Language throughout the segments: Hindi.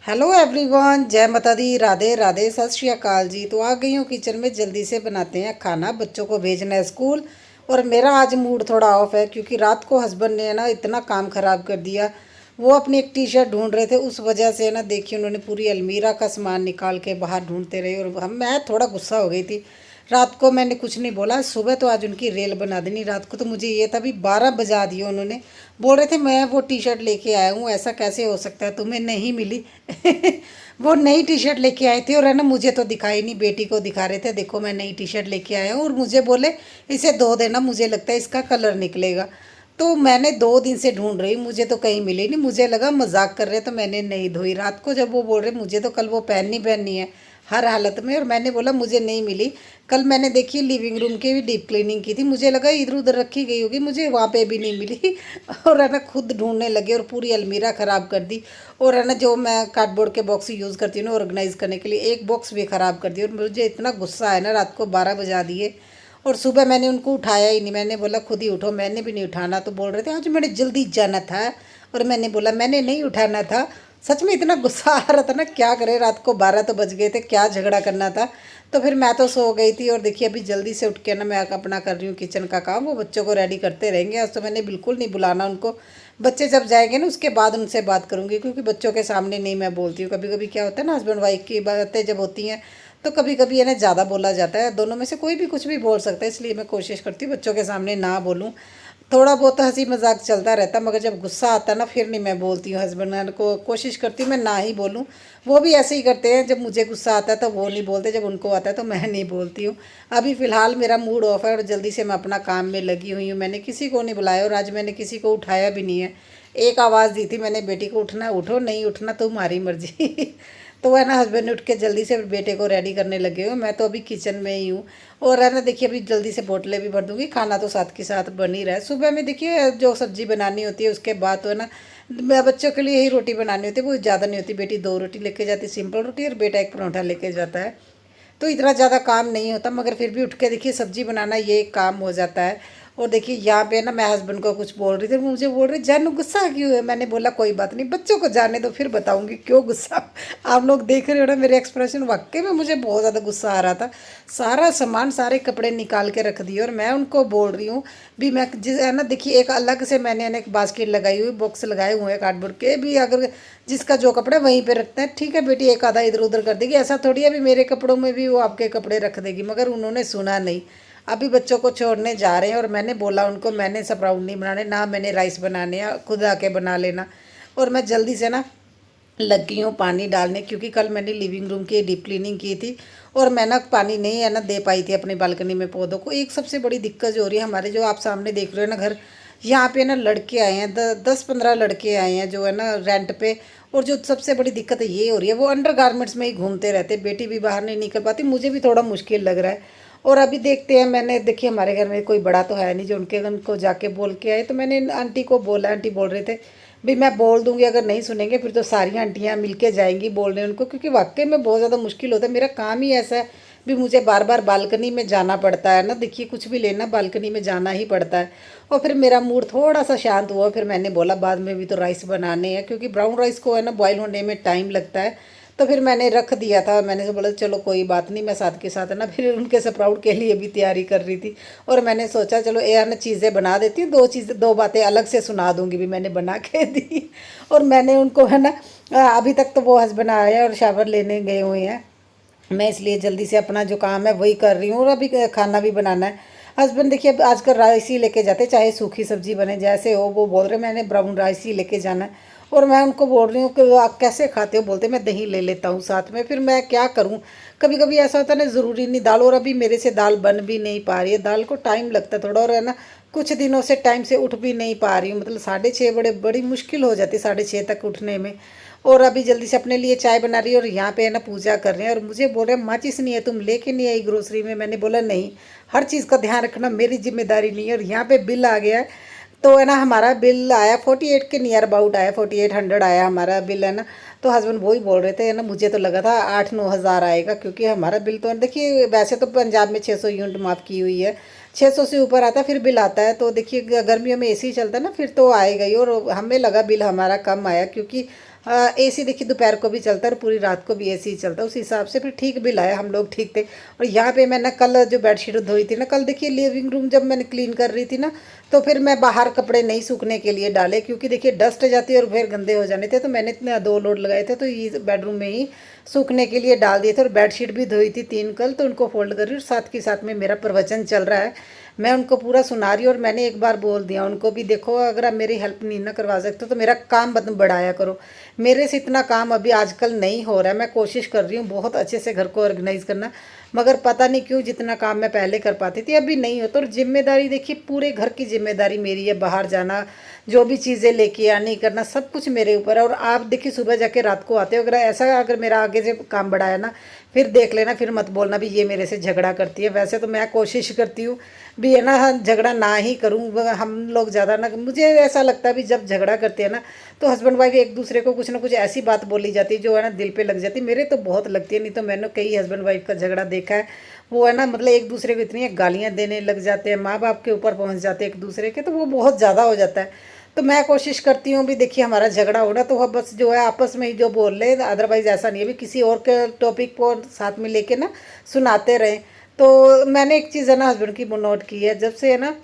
हेलो एवरीवन, जय माता दी, राधे राधे, सत श्री अकाल जी। तो आ गई हूँ किचन में। जल्दी से बनाते हैं खाना, बच्चों को भेजना है स्कूल। और मेरा आज मूड थोड़ा ऑफ है क्योंकि रात को हस्बैंड ने ना इतना काम ख़राब कर दिया। वो अपनी एक टी शर्ट ढूंढ रहे थे, उस वजह से ना देखिए उन्होंने पूरी अलमीरा का सामान निकाल के बाहर ढूंढते रहे। और मैं थोड़ा गुस्सा हो गई थी। रात को मैंने कुछ नहीं बोला, सुबह तो आज उनकी रेल बना देनी। रात को तो मुझे ये था भी 12 बजा दिए उन्होंने। बोल रहे थे मैं वो टी शर्ट लेके आया हूँ, ऐसा कैसे हो सकता है, तुम्हें नहीं मिली। वो नई टी शर्ट लेके आए थे और है ना, मुझे तो दिखाई नहीं, बेटी को दिखा रहे थे, देखो मैं नई टी शर्ट लेके आया हूँ। और मुझे बोले इसे धो देना, मुझे लगता है इसका कलर निकलेगा। तो मैंने 2 दिन से ढूंढ रही, मुझे तो कहीं मिली नहीं। मुझे लगा मजाक कर रहे, तो मैंने नहीं धोई। रात को जब वो बोल रहे मुझे तो कल वो पहननी है हर हालत में, और मैंने बोला मुझे नहीं मिली। कल मैंने देखी लिविंग रूम की भी डीप क्लीनिंग की थी, मुझे लगा इधर उधर रखी गई होगी, मुझे वहाँ पे भी नहीं मिली। और है ना, खुद ढूंढने लगे और पूरी अलमीरा ख़राब कर दी। और है ना, जो मैं कार्डबोर्ड के बॉक्स यूज़ करती हूँ ना ऑर्गेनाइज करने के लिए, एक बॉक्स भी ख़राब कर दिया। और मुझे इतना गुस्सा है ना, रात को 12 बजा दिए। और सुबह मैंने उनको उठाया ही नहीं, मैंने बोला खुद ही उठो, मैंने भी नहीं उठाना। तो बोल रहे थे आज मैंने जल्दी जाना था, और मैंने बोला मैंने नहीं उठाना था। सच में इतना गुस्सा आ रहा था ना, क्या करें, रात को 12 तो बज गए थे, क्या झगड़ा करना था। तो फिर मैं तो सो गई थी। और देखिए अभी जल्दी से उठ के ना मैं अपना कर रही हूँ किचन का काम। वो बच्चों को रेडी करते रहेंगे, आज तो मैंने बिल्कुल नहीं बुलाना उनको। बच्चे जब जाएंगे ना उसके बाद उनसे बात करूँगी, क्योंकि बच्चों के सामने नहीं मैं बोलती हूँ। कभी कभी क्या होता है ना, हस्बैंड वाइफ की बातें जब होती हैं तो कभी कभी है ना ज़्यादा बोला जाता है। दोनों में से कोई भी कुछ भी बोल सकता है, इसलिए मैं कोशिश करती हूँ बच्चों के सामने ना बोलूँ। थोड़ा बहुत हंसी मजाक चलता रहता, मगर जब गुस्सा आता है ना फिर नहीं मैं बोलती हूँ। हस्बैंड को कोशिश करती हूँ मैं ना ही बोलूँ। वो भी ऐसे ही करते हैं, जब मुझे गुस्सा आता है तो वो नहीं बोलते, जब उनको आता है तो मैं नहीं बोलती हूँ। अभी फ़िलहाल मेरा मूड ऑफ है और जल्दी से मैं अपना काम में लगी हुई हूँ। मैंने किसी को नहीं बुलाया और आज मैंने किसी को उठाया भी नहीं है। एक आवाज़ दी थी मैंने बेटी को, उठना उठो, नहीं उठना तुम्हारी मर्जी। तो है ना, हस्बैंड उठ के जल्दी से बेटे को रेडी करने लगे हुए, मैं तो अभी किचन में ही हूँ। और है ना देखिए अभी जल्दी से बोतलें भी भर दूंगी, खाना तो साथ के साथ बन ही रहा है। सुबह में देखिए जो सब्जी बनानी होती है उसके बाद तो है ना, मैं बच्चों के लिए ही रोटी बनानी होती है, वो ज़्यादा नहीं होती। बेटी 2 रोटी लेके जाती है, सिंपल रोटी, और बेटा एक पराठा लेके जाता है। तो इतना ज़्यादा काम नहीं होता, मगर फिर भी उठ के देखिए सब्जी बनाना ये एक काम हो जाता है। और देखिए यहाँ पे ना मैं हस्बैंड को कुछ बोल रही थी, मुझे बोल रहे जानू गुस्सा क्यों है। मैंने बोला कोई बात नहीं, बच्चों को जाने दो फिर बताऊंगी क्यों गुस्सा। आप लोग देख रहे हो ना मेरे एक्सप्रेशन, वाकई में मुझे बहुत ज़्यादा गुस्सा आ रहा था। सारा सामान, सारे कपड़े निकाल के रख दिए और मैं उनको बोल रही हूँ भी मैं जिस है ना, देखिए एक अलग से मैंने है ना एक बास्केट लगाई हुई, बॉक्स लगाए हुए हैं कार्डबोर्ड के भी, अगर जिसका जो कपड़े वहीं पे रखते हैं, ठीक है बेटी एक आधा इधर उधर कर देगी, ऐसा थोड़ी है भी मेरे कपड़ों में भी वो आपके कपड़े रख देगी। मगर उन्होंने सुना नहीं। अभी बच्चों को छोड़ने जा रहे हैं और मैंने बोला उनको मैंने स्प्राउट नहीं बनाने, ना मैंने राइस बनाने हैं, खुद आके बना लेना। और मैं जल्दी से ना लगी हूँ पानी डालने, क्योंकि कल मैंने लिविंग रूम की डीप क्लीनिंग की थी और मैं ना पानी नहीं है ना दे पाई थी अपनी बालकनी में पौधों को। एक सबसे बड़ी दिक्कत जो हो रही है हमारे, जो आप सामने देख रहे हो ना घर, यहाँ पे ना लड़के आए हैं, 10-15 लड़के आए हैं जो है ना रेंट पे। और जो सबसे बड़ी दिक्कत ये हो रही है, वो अंडर गारमेंट्स में ही घूमते रहते, बेटी भी बाहर नहीं निकल पाती, मुझे भी थोड़ा मुश्किल लग रहा है। और अभी देखते हैं, मैंने देखिए हमारे घर में कोई बड़ा तो है नहीं जो उनके उनको जाके बोल के आए, तो मैंने आंटी को बोला, आंटी बोल रहे थे भी मैं बोल दूंगी, अगर नहीं सुनेंगे फिर तो सारी आंटियाँ मिलके जाएंगी बोलने उनको, क्योंकि वाकई में बहुत ज़्यादा मुश्किल होता है। मेरा काम ही ऐसा है भी मुझे बार बार बालकनी में जाना पड़ता है ना, देखिए कुछ भी लेना बालकनी में जाना ही पड़ता है। और फिर मेरा मूड थोड़ा सा शांत हुआ, फिर मैंने बोला बाद में भी तो राइस बनाने हैं, क्योंकि ब्राउन राइस को है ना बॉयल होने में टाइम लगता है। तो फिर मैंने रख दिया था, मैंने बोला चलो कोई बात नहीं, मैं साथ के साथ है ना फिर उनके स्प्राउट के लिए भी तैयारी कर रही थी। और मैंने सोचा चलो यार ना चीज़ें बना देती हूँ, 2 बातें अलग से सुना दूंगी भी मैंने बना के दी। और मैंने उनको है ना, अभी तक तो वो हस्बैंड आए हैं और शावर लेने गए हुए हैं, मैं इसलिए जल्दी से अपना जो काम है वही कर रही हूँ। और अभी खाना भी बनाना है। हस्बैंड देखिए अब आजकल राइस ही लेके जाते, चाहे सूखी सब्जी बने जैसे हो, वो बोल रहे मैंने ब्राउन राइस ही लेके जाना है। और मैं उनको बोल रही हूँ कि आप कैसे खाते हो, बोलते मैं दही ले लेता हूँ साथ में। फिर मैं क्या करूँ, कभी कभी ऐसा होता है ना ज़रूरी नहीं दाल, और अभी मेरे से दाल बन भी नहीं पा रही है, दाल को टाइम लगता है थोड़ा, और है ना कुछ दिनों से टाइम से उठ भी नहीं पा रही हूँ, मतलब 6:30 बड़ी मुश्किल हो जाती है 6:30 तक उठने में। और अभी जल्दी से अपने लिए चाय बना रही है और यहाँ पे है ना पूजा कर रहे हैं, और मुझे बोल रहे हैं माचिस नहीं है तुम लेके नहीं आई ग्रोसरी में। मैंने बोला नहीं, हर चीज़ का ध्यान रखना मेरी जिम्मेदारी नहीं है। और यहाँ पे बिल आ गया है, तो है ना हमारा बिल आया 48 के नियर अबाउट आया, 4800 आया हमारा बिल है ना। तो हस्बैंड वही बोल रहे थे है ना, मुझे तो लगा था 8-9 हज़ार आएगा, क्योंकि हमारा बिल तो देखिए वैसे तो पंजाब में 600 यूनिट माफ़ की हुई है, 600 से ऊपर आता है फिर बिल आता है। तो देखिए गर्मियों में एसी चलता है ना फिर तो आएगा ही। और हमें लगा बिल हमारा कम आया, क्योंकि एसी देखिए दोपहर को भी चलता है और पूरी रात को भी एसी चलता है, उस हिसाब से फिर ठीक भी लाया, हम लोग ठीक थे। और यहाँ पे मैंने कल जो बेडशीट धोई थी ना, कल देखिए लिविंग रूम जब मैंने क्लीन कर रही थी ना, तो फिर मैं बाहर कपड़े नहीं सूखने के लिए डाले, क्योंकि देखिए डस्ट जाती है और फिर गंदे हो जाने थे। तो मैंने इतने 2 लोड लगाए थे, तो ये बेडरूम में ही सूखने के लिए डाल दिए थे। और बेडशीट भी धोई थी 3 कल, तो उनको फोल्ड कर रही हूँ। साथ के साथ में मेरा प्रवचन चल रहा है, मैं उनको पूरा सुना रही हूँ। और मैंने एक बार बोल दिया उनको भी, देखो अगर आप मेरी हेल्प नहीं ना करवा सकते तो मेरा काम मत बढ़ाया करो। मेरे से इतना काम अभी आजकल नहीं हो रहा है। मैं कोशिश कर रही हूँ बहुत अच्छे से घर को ऑर्गेनाइज करना, मगर पता नहीं क्यों जितना काम मैं पहले कर पाती थी अभी नहीं होता। और जिम्मेदारी देखिए पूरे घर की जिम्मेदारी मेरी है, बाहर जाना, जो भी चीज़ें लेके आनी करना, सब कुछ मेरे ऊपर है। और आप देखिए सुबह जाके रात को आते हो, अगर ऐसा अगर मेरा आगे से काम बढ़ाया ना, फिर देख लेना, फिर मत बोलना भी ये मेरे से झगड़ा करती है। वैसे तो मैं कोशिश करती हूँ भी है ना, हाँ, झगड़ा ना ही करूँ। हम लोग ज़्यादा ना, मुझे ऐसा लगता है भी जब झगड़ा करते हैं ना, तो हस्बैंड वाइफ एक दूसरे को कुछ ना कुछ ऐसी बात बोली जाती है जो है ना दिल पे लग जाती है। मेरे तो बहुत लगती है, नहीं तो मैंने कई हस्बैंड वाइफ का झगड़ा देखा है। वो है ना मतलब एक दूसरे को इतनी गालियाँ देने लग जाते हैं, माँ बाप के ऊपर पहुँच जाते हैं एक दूसरे के, तो वो बहुत ज़्यादा हो जाता है। तो मैं कोशिश करती हूँ भी देखिए हमारा झगड़ा हो ना तो वह बस जो है आपस में ही जो बोल रहे, अदरवाइज ऐसा नहीं है भी किसी और के टॉपिक को साथ में लेके ना सुनाते रहें। तो मैंने एक चीज़ है ना हस्बैंड की नोट की है, जब से है ना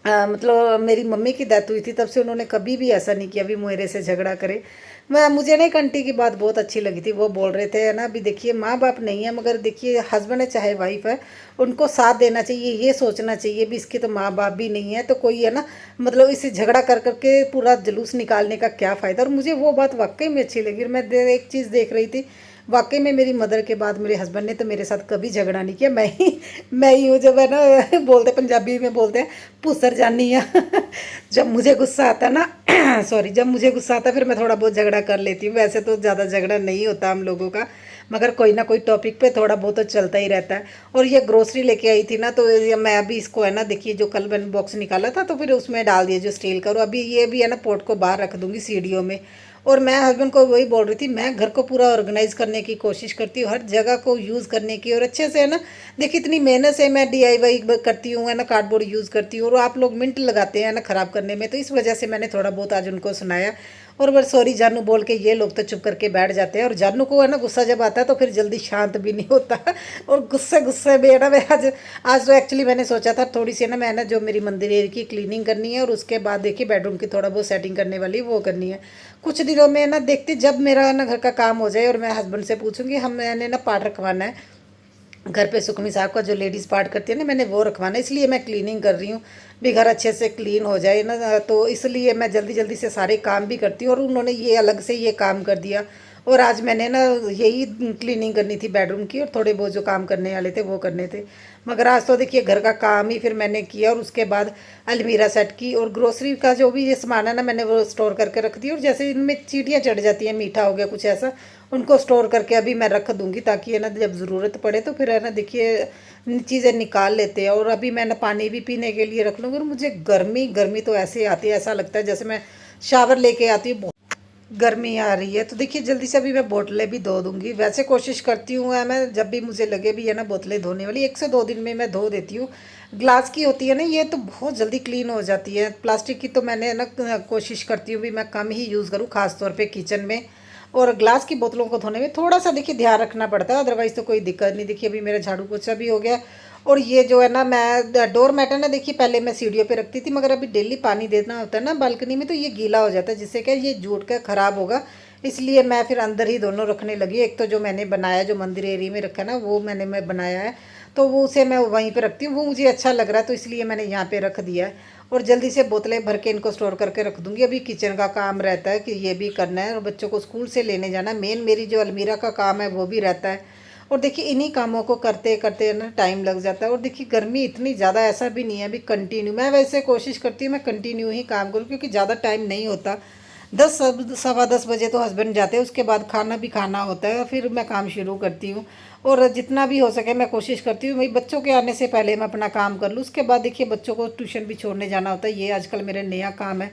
मतलब मेरी मम्मी की डेथ हुई थी, तब से उन्होंने कभी भी ऐसा नहीं किया भी मेरे से झगड़ा करे। मैं मुझे ना एक आंटी की बात बहुत अच्छी लगी थी, वो बोल रहे थे है ना भी देखिए माँ बाप नहीं है, मगर देखिए हस्बैंड है चाहे वाइफ है, उनको साथ देना चाहिए। ये सोचना चाहिए भी इसके तो माँ बाप भी नहीं है, तो कोई है ना मतलब इसे झगड़ा कर करके पूरा जुलूस निकालने का क्या फ़ायदा। और मुझे वो बात वाकई में अच्छी लगी। और मैं एक चीज़ देख रही थी, वाकई में मेरी मदर के बाद मेरे हस्बैंड ने तो मेरे साथ कभी झगड़ा नहीं किया। मैं ही हूँ जब है ना बोलते पंजाबी में बोलते हैं पुसर जानी है जब मुझे गुस्सा आता है ना सॉरी, जब मुझे गुस्सा आता है फिर मैं थोड़ा बहुत झगड़ा कर लेती हूँ। वैसे तो ज़्यादा झगड़ा नहीं होता हम लोगों का, मगर कोई ना कोई टॉपिक पे थोड़ा बहुत तो चलता ही रहता है। और ये ग्रोसरी लेके आई थी ना, तो मैं अभी इसको है ना देखिए जो कल मैंने बॉक्स निकाला था तो फिर उसमें डाल दिया जो स्टील का। और अभी ये भी है ना पोर्ट को बाहर रख दूँगी सीढ़ियों में। और मैं हस्बैंड को वही बोल रही थी, मैं घर को पूरा ऑर्गेनाइज करने की कोशिश करती हूँ, हर जगह को यूज़ करने की और अच्छे से है ना। देखिए इतनी मेहनत से मैं DIY करती हूँ है ना, कार्डबोर्ड यूज़ करती हूँ, और आप लोग मिनट लगाते हैं ना ख़राब करने में। तो इस वजह से मैंने थोड़ा बहुत आज उनको सुनाया। और बस सॉरी जानू बोल के ये लोग तो चुप करके बैठ जाते हैं। और जानू को है ना गुस्सा जब आता है तो फिर जल्दी शांत भी नहीं होता और गुस्से गुस्से में है ना मैं आज आज तो एक्चुअली मैंने सोचा था थोड़ी सी ना मैं ना जो मेरी मंदिर एरिया की क्लीनिंग करनी है, और उसके बाद देखिए बेडरूम की थोड़ा बहुत सेटिंग करने वाली वो करनी है। कुछ दिनों में ना देखते जब मेरा ना घर का काम हो जाए और मैं हस्बैंड से पूछूंगी, हम मैंने ना पाठ रखवाना है घर पे, सुखमी साहब का जो लेडीज़ पार्ट करती है ना, मैंने वो रखवाना है, इसलिए मैं क्लीनिंग कर रही हूँ भी घर अच्छे से क्लीन हो जाए ना। तो इसलिए मैं जल्दी जल्दी से सारे काम भी करती हूँ, और उन्होंने ये अलग से ये काम कर दिया। और आज मैंने ना यही क्लीनिंग करनी थी बेडरूम की, और थोड़े बहुत जो काम करने वाले थे वो करने थे। मगर आज तो देखिए घर का काम ही फिर मैंने किया, और उसके बाद अलमीरा सेट की, और ग्रोसरी का जो भी ये सामान है ना मैंने वो स्टोर करके रख दिया। और जैसे इनमें चींटियाँ चढ़ जाती हैं, मीठा हो गया कुछ ऐसा, उनको स्टोर करके अभी मैं रख दूंगी, ताकि है ना जब ज़रूरत पड़े तो फिर है ना देखिए चीज़ें निकाल लेते हैं। और अभी मैंने पानी भी पीने के लिए रख लूँगी। और मुझे गर्मी गर्मी तो ऐसे आती है, ऐसा लगता है जैसे मैं शावर लेके आती हूँ, गर्मी आ रही है। तो देखिए जल्दी से अभी मैं बोतलें भी धो दूंगी। वैसे कोशिश करती हूँ मैं जब भी मुझे लगे भी है ना बोतलें धोने वाली, 1 से 2 दिन में मैं धो देती हूँ। ग्लास की होती है ना ये तो बहुत जल्दी क्लीन हो जाती है, प्लास्टिक की तो मैंने ना कोशिश करती हूँ भी मैं कम ही यूज़ करूँ, खासतौर पर किचन में। और ग्लास की बोतलों को धोने में थोड़ा सा देखिए ध्यान रखना पड़ता है, अदरवाइज़ तो कोई दिक्कत नहीं। देखिए अभी मेरा झाड़ू पोछा भी हो गया। और ये जो है ना मैं डोर मैट है ना, देखिए पहले मैं सीढ़ियों पे रखती थी, मगर अभी डेली पानी देना होता है ना बालकनी में, तो ये गीला हो जाता है, जिससे क्या ये जूट का ख़राब होगा। इसलिए मैं फिर अंदर ही दोनों रखने लगी। एक तो जो मैंने बनाया जो मंदिर एरिया में रखा ना वो मैं बनाया है, तो वो उसे मैं वहीं पे रखती हूँ, वो मुझे अच्छा लग रहा है तो इसलिए मैंने यहाँ पे रख दिया है। और जल्दी से बोतलें भर के इनको स्टोर करके रख दूँगी। अभी किचन का काम रहता है कि ये भी करना है, और बच्चों को स्कूल से लेने जाना है। मेन मेरी जो अलमीरा का काम है वो भी रहता है। और देखिए इन्हीं कामों को करते करते ना टाइम लग जाता है। और देखिए गर्मी इतनी ज़्यादा ऐसा भी नहीं है अभी कंटिन्यू, मैं वैसे कोशिश करती हूँ मैं कंटिन्यू ही काम करूँ, क्योंकि ज़्यादा टाइम नहीं होता। 10 सवा 10 बजे तो हस्बैंड जाते हैं, उसके बाद खाना भी खाना होता है, फिर मैं काम शुरू करती हूँ। और जितना भी हो सके मैं कोशिश करती हूँ भाई बच्चों के आने से पहले मैं अपना काम कर लूँ। उसके बाद देखिए बच्चों को ट्यूशन भी छोड़ने जाना होता है, ये आजकल मेरा नया काम है।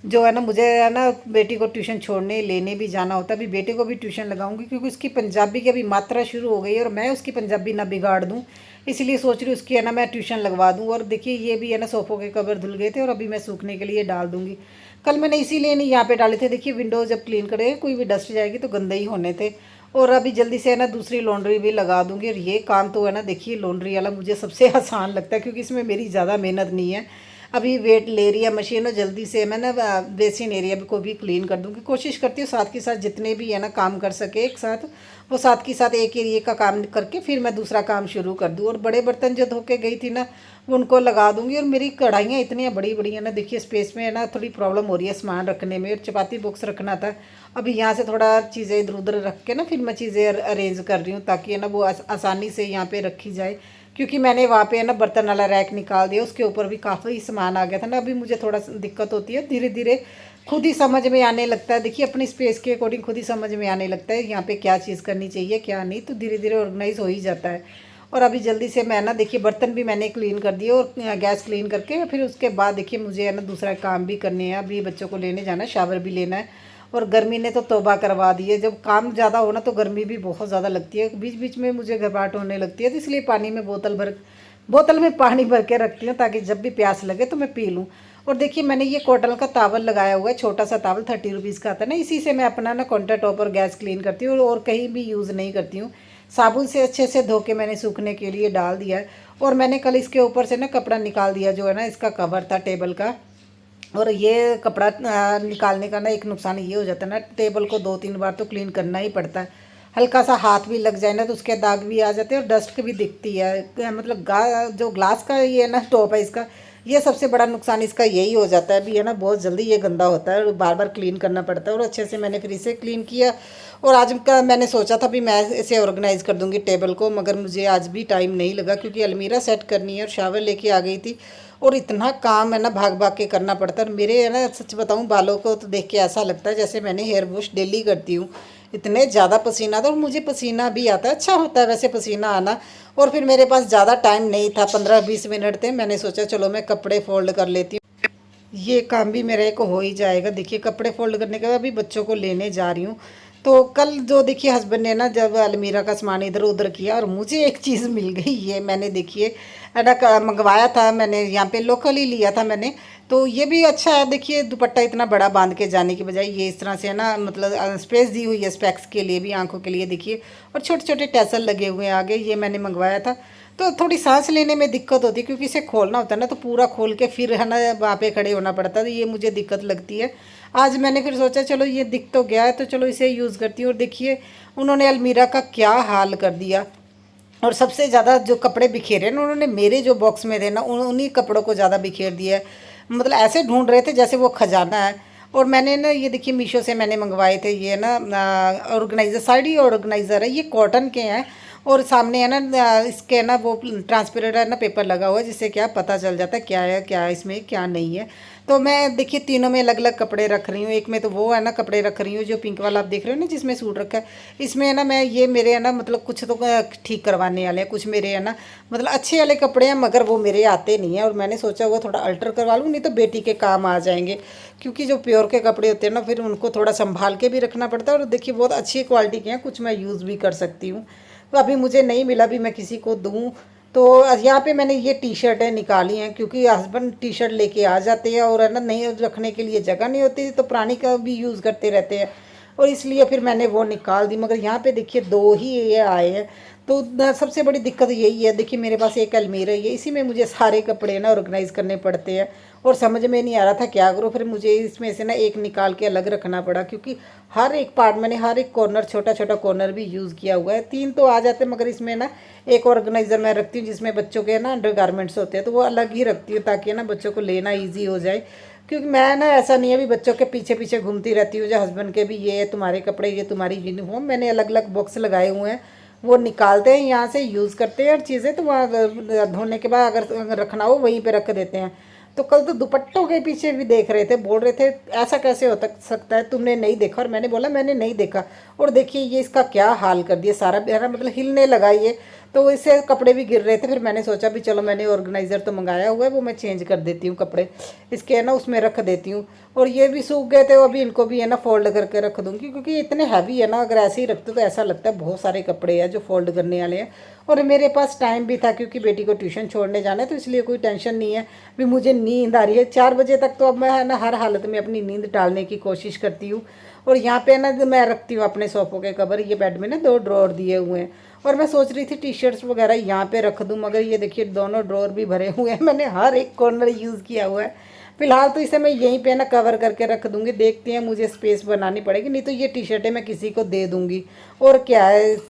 जो है ना मुझे है ना बेटी को ट्यूशन छोड़ने लेने भी जाना होता है। अभी बेटे को भी ट्यूशन लगाऊंगी क्योंकि उसकी पंजाबी की अभी मात्रा शुरू हो गई है और मैं उसकी पंजाबी ना बिगाड़ दूँ, इसलिए सोच रही हूँ उसकी है ना मैं ट्यूशन लगवा दूँ। और देखिए ये भी है ना सोफ़ों के कवर धुल गए थे और अभी मैं सूखने के लिए डाल दूँगी। कल मैंने इसीलिए नहीं यहाँ पे डाले थे, देखिए विंडो जब क्लीन करें कोई भी डस्ट जाएगी तो गंदे ही होने थे। और अभी जल्दी से है ना दूसरी लॉन्ड्री भी लगा दूँगी। और ये काम तो है ना देखिए लॉन्ड्री वाला मुझे सबसे आसान लगता है क्योंकि इसमें मेरी ज़्यादा मेहनत नहीं है। अभी वेट ले रही है मशीन और जल्दी से मैं ना बेसिन एरिया को भी क्लीन कर दूँगी। कोशिश करती हूँ साथ के साथ जितने भी है ना काम कर सके एक साथ, वो साथ के साथ एक एरिया का काम करके फिर मैं दूसरा काम शुरू कर दूँ। और बड़े बर्तन जो धो के गई थी ना वो उनको लगा दूँगी। और मेरी कढ़ाइयाँ इतनी बड़ी बड़ी हैं ना, देखिए स्पेस में है ना थोड़ी प्रॉब्लम हो रही है सामान रखने में। और चपाती बॉक्स रखना था, अभी यहाँ से थोड़ा चीज़ें इधर उधर रख के ना फिर मैं चीज़ें अरेंज कर रही हूँ ताकि है ना वो आसानी से यहाँ पे रखी जाए। क्योंकि मैंने वहाँ पे है ना बर्तन वाला रैक निकाल दिया, उसके ऊपर भी काफ़ी सामान आ गया था ना। अभी मुझे थोड़ा दिक्कत होती है, धीरे धीरे खुद ही समझ में आने लगता है। देखिए अपनी स्पेस के अकॉर्डिंग खुद ही समझ में आने लगता है यहाँ पे क्या चीज़ करनी चाहिए क्या नहीं, तो धीरे धीरे ऑर्गेनाइज हो ही जाता है। और अभी जल्दी से मैं ना देखिए बर्तन भी मैंने क्लीन कर दिए और गैस क्लीन करके फिर उसके बाद देखिए मुझे है ना दूसरा काम भी करने हैं। अभी बच्चों को लेने जाना है, शावर भी लेना है। और गर्मी ने तो तौबा करवा दी है, जब काम ज़्यादा हो ना तो गर्मी भी बहुत ज़्यादा लगती है, बीच बीच में मुझे घबराहट होने लगती है। तो इसलिए पानी में बोतल में पानी भर के रखती हूँ ताकि जब भी प्यास लगे तो मैं पी लूँ। और देखिए मैंने ये कॉटन का तावल लगाया हुआ है, छोटा सा तावल 30 रुपीज़ का आता है ना, इसी से मैं अपना ना काउंटर टॉप और गैस क्लीन करती हूँ और कहीं भी यूज़ नहीं करती हूँ। साबुन से अच्छे से धो के मैंने सूखने के लिए डाल दिया है। और मैंने कल इसके ऊपर से ना कपड़ा निकाल दिया, जो है ना इसका कवर था टेबल का। और ये कपड़ा निकालने का ना एक नुकसान ये हो जाता है ना, टेबल को 2-3 बार तो क्लीन करना ही पड़ता है। हल्का सा हाथ भी लग जाए ना तो उसके दाग भी आ जाते हैं और डस्ट भी दिखती है। मतलब जो ग्लास का ये है ना टॉप है इसका, ये सबसे बड़ा नुकसान इसका यही हो जाता है अभी है ना, बहुत जल्दी ये गंदा होता है और बार बार क्लीन करना पड़ता है। और अच्छे से मैंने फिर इसे क्लीन किया। और आज का मैंने सोचा था भी मैं इसे ऑर्गेनाइज कर दूंगी टेबल को, मगर मुझे आज भी टाइम नहीं लगा क्योंकि अलमीरा सेट करनी है और शावर लेके आ गई थी। और इतना काम है ना भाग भाग के करना पड़ता है। मेरे है ना सच बताऊं बालों को तो देख के ऐसा लगता है जैसे मैंने हेयर वॉश डेली करती हूँ, इतने ज़्यादा पसीना आता है। और मुझे पसीना भी आता है, अच्छा होता है वैसे पसीना आना। और फिर मेरे पास ज़्यादा टाइम नहीं था, 15-20 मिनट थे, मैंने सोचा चलो मैं कपड़े फोल्ड कर लेती हूँ, ये काम भी मेरे को हो ही जाएगा। देखिए कपड़े फोल्ड करने के बाद अभी बच्चों को लेने जा रही हूँ। तो कल जो देखिए हस्बैंड ने ना जब अलमीरा का सामान इधर उधर किया और मुझे एक चीज़ मिल गई, ये मैंने देखिए है ना मंगवाया था, मैंने यहाँ पे लोकल ही लिया था मैंने। तो ये भी अच्छा है, देखिए दुपट्टा इतना बड़ा बांध के जाने की बजाय ये इस तरह से है ना, मतलब स्पेस दी हुई है स्पेक्स के लिए भी, आंखों के लिए देखिए। और छोटे छोटे टैसल लगे हुए हैं आगे, ये मैंने मंगवाया था। तो थोड़ी सांस लेने में दिक्कत होती है क्योंकि इसे खोलना होता है ना, तो पूरा खोल के फिर है ना वहाँ पे खड़े होना पड़ता है, तो ये मुझे दिक्कत लगती है। आज मैंने फिर सोचा चलो ये दिख तो गया है तो चलो इसे यूज़ करती हूँ। और देखिए उन्होंने अलमीरा का क्या हाल कर दिया। और सबसे ज़्यादा जो कपड़े बिखेरे ना उन्होंने, मेरे जो बॉक्स में थे ना उन्हीं कपड़ों को ज़्यादा बिखेर दिया है। मतलब ऐसे ढूंढ रहे थे जैसे वो खजाना है। और मैंने ना ये देखिए मीशो से मैंने मंगवाए थे, ये ना ऑर्गेनाइज़र, साइड ऑर्गेनाइज़र है, ये कॉटन के हैं। और सामने है ना इसके ना वो ट्रांसपेरेंट है ना पेपर लगा हुआ है जिससे क्या पता चल जाता है क्या है क्या इसमें क्या नहीं है। तो मैं देखिए तीनों में अलग अलग कपड़े रख रही हूँ। एक में तो वो है ना कपड़े रख रही हूँ जो पिंक वाला आप देख रहे हो ना जिसमें सूट रखा है, इसमें है ना मैं ये मेरे है ना मतलब कुछ तो ठीक करवाने वाले हैं, कुछ मेरे है ना मतलब अच्छे वाले कपड़े हैं मगर वो मेरे आते नहीं हैं। और मैंने सोचा वो थोड़ा अल्टर करवा लूँ, नहीं तो बेटी के काम आ जाएंगे। क्योंकि जो प्योर के कपड़े होते हैं ना फिर उनको थोड़ा संभाल के भी रखना पड़ता है। और देखिए बहुत अच्छी क्वालिटी के हैं, कुछ मैं यूज़ भी कर सकती हूँ। तो अभी मुझे नहीं मिला भी मैं किसी को दूँ। तो यहाँ पे मैंने ये टी शर्टें निकाली हैं क्योंकि हस्बैंड टी शर्ट लेके आ जाते हैं और है ना नहीं रखने के लिए जगह नहीं होती, तो पुरानी का भी यूज़ करते रहते हैं। और इसलिए फिर मैंने वो निकाल दी। मगर यहाँ पे देखिए दो ही ये आए हैं। तो सबसे बड़ी दिक्कत यही है, देखिए मेरे पास एक अलमीरा है, इसी में मुझे सारे कपड़े ना ऑर्गेनाइज़ करने पड़ते हैं। और समझ में नहीं आ रहा था क्या करूँ, फिर मुझे इसमें से ना एक निकाल के अलग रखना पड़ा क्योंकि हर एक पार्ट मैंने हर एक कॉर्नर छोटा छोटा कॉर्नर भी यूज़ किया हुआ है। 3 तो आ जाते हैं मगर इसमें ना एक ऑर्गेनाइज़र मैं रखती हूँ जिसमें बच्चों के ना अंडर गारमेंट्स होते हैं, तो वो अलग ही रखती हूँ ताकि ना बच्चों को लेना ईजी हो जाए। क्योंकि मैं ना ऐसा नहीं है भी बच्चों के पीछे पीछे घूमती रहती हूँ, जो हस्बैंड के भी ये तुम्हारे कपड़े ये तुम्हारी यूनिफॉर्म, मैंने अलग अलग बॉक्स लगाए हुए हैं, वो निकालते हैं यहाँ से यूज़ करते हैं हर चीज़ें। तो वहाँ धोने के बाद अगर रखना हो वहीं पे रख देते हैं। तो कल तो दुपट्टों के पीछे भी देख रहे थे, बोल रहे थे ऐसा कैसे हो सकता है तुमने नहीं देखा, और मैंने बोला मैंने नहीं देखा। और देखिए ये इसका क्या हाल कर दिया, सारा मेरा मतलब हिलने लगा ये। तो इससे कपड़े भी गिर रहे थे। फिर मैंने सोचा भी चलो, मैंने ऑर्गेनाइज़र तो मंगाया हुआ है, वो मैं चेंज कर देती हूँ कपड़े, इसके है ना उसमें रख देती हूँ। और ये भी सूख गए थे, अभी इनको भी है ना फोल्ड करके रख दूँगी, क्योंकि ये इतने हैवी है ना, अगर ऐसे ही रखते तो ऐसा लगता है बहुत सारे कपड़े हैं जो फोल्ड करने वाले हैं। और मेरे पास टाइम भी था क्योंकि बेटी को ट्यूशन छोड़ने जाना है, तो इसलिए कोई टेंशन नहीं है। भी मुझे नींद आ रही है 4 बजे तक, तो अब मैं है ना हर हालत में अपनी नींद टालने की कोशिश करती हूँ। और यहाँ पे ना मैं रखती हूँ अपने सोफ़ों के कवर, ये बेड में ना 2 ड्रॉर दिए हुए हैं। और मैं सोच रही थी टी शर्ट्स वगैरह यहाँ पे रख दूँ, मगर ये देखिए दोनों ड्रॉर भी भरे हुए हैं, मैंने हर एक कॉर्नर यूज़ किया हुआ है। फिलहाल तो इसे मैं यहीं पे ना कवर करके रख दूँगी, देखते हैं, मुझे स्पेस बनानी पड़ेगी, नहीं तो ये टी शर्टें मैं किसी को दे दूँगी। और क्या है,